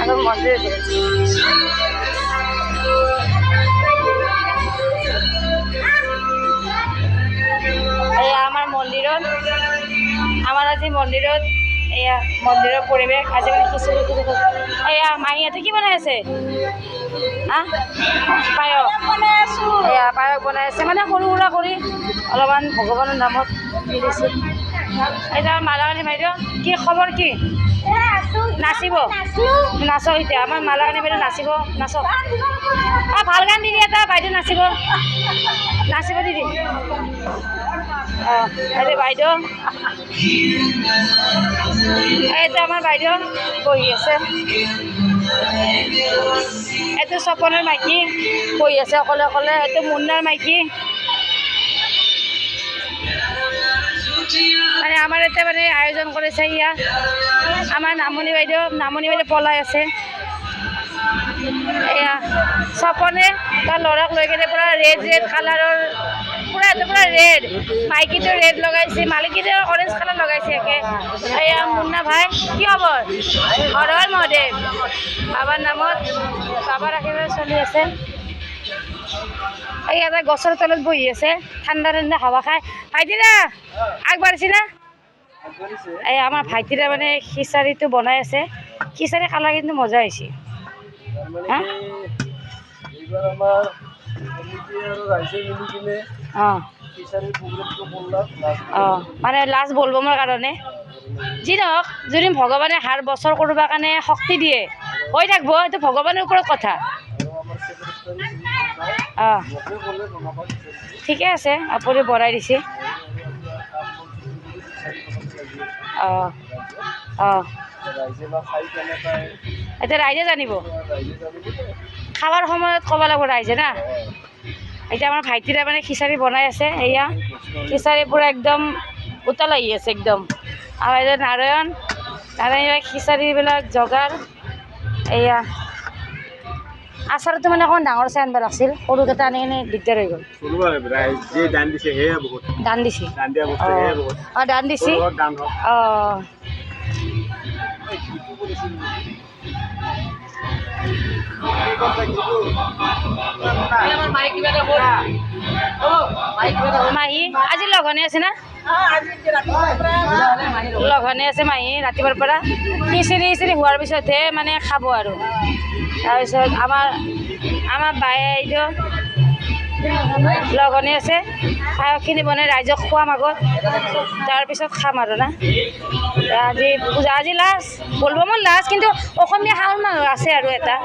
এখন মন্দিৰে এই আমাৰ মন্দিৰত আমাৰ আজি মন্দিৰত এয়া মন্দিৰৰ পৰিৱেশ আজি মানে খিচিৰি এয়া মাহীহঁতে কি বনাই আছে পায়স এয়া পায়স বনাই আছে মানে সৰু সুৰা কৰি অলপমান ভগৱানৰ নামত দি দিছে এতিয়া মালাকানী বাইদেউ কি খবৰ কি নাচিব নাচক এতিয়া আমাৰ মালাকানী বাইদেউ নাচিব নাচক ভাল গান দিদি এটা বাইদেউ নাচিব নাচিব দিদি এতিয়া বাইদেউ এইটো আমাৰ বাইদেউ বহি আছে এইটো সপনৰ মাইকী বহি আছে অকলে অকলে এইটো মুন্নাৰ মাইকী মানে আমাৰ এতিয়া মানে আয়োজন কৰিছে ইয়া আমাৰ নামনি বাইদেউ পলাই আছে এয়া সপনে তাৰ ল'ৰাক লৈ কেনে পূৰা ৰেড কালাৰৰ পূৰা ৰেড মাইকীটো ৰেড লগাইছে মালিকীটো অৰেঞ্জ কালাৰ লগাইছে একে এয়া মুন্না ভাই কি খবৰ হৰ হৰ মহাদেৱ বাবাৰ নামত বাবাৰ আশীৰ্বাদ চলি আছে এই এটা গছৰ তলত বহি আছে ঠাণ্ডা ঠাণ্ডা হাৱা খাই ভাইটিৰা আগবাঢ়িছে না এই আমাৰ ভাইটিৰা মানে খিচাৰিটো বনাই আছে খিচাৰি খালা কিন্তু মজা হৈছে মানে লাষ্ট বলবমৰ কাৰণে যি নহওক যদি ভগৱানে হাৰ বছৰ কৰিব কাৰণে শক্তি দিয়ে হৈ থাকিব এইটো ভগৱানৰ ওপৰত কথা ঠিকে আছে আপুনি বনাই দিছে এতিয়া ৰাইজে জানিব খাৱাৰ সময়ত ক'ব লাগিব ৰাইজে না এতিয়া আমাৰ ভাইটিৰে মানে খিচাৰি বনাই আছে এয়া খিচাৰি পূৰা একদম উতল আহি আছে একদম আৰু এতিয়া নাৰায়ণ খিচাৰিবিলাক জগাৰ এয়া আচাৰটো মানে অকণমান ডাঙৰ চাই আনিব লাগিছিল সৰুকেইটা আনি কিনে দিগদাৰ হৈ গ'ল দান দিছে অঁ দান দিছে অঁ মাহী আজি লঘনে আছে না লঘনে আছে মাহী ৰাতিপুৱাৰ পৰা খিচিৰি হোৱাৰ পিছতহে মানে খাব আৰু তাৰপিছত আমাৰ বাইদেউ লঘনে আছে পায়সখিনি বনাই ৰাইজক খোৱাম আগত তাৰপিছত খাম আৰু না আজি পূজা আজি লাষ্ট বলবমৰ লাষ্ট কিন্তু অসমীয়া শাওণ মাহ আছে আৰু এটা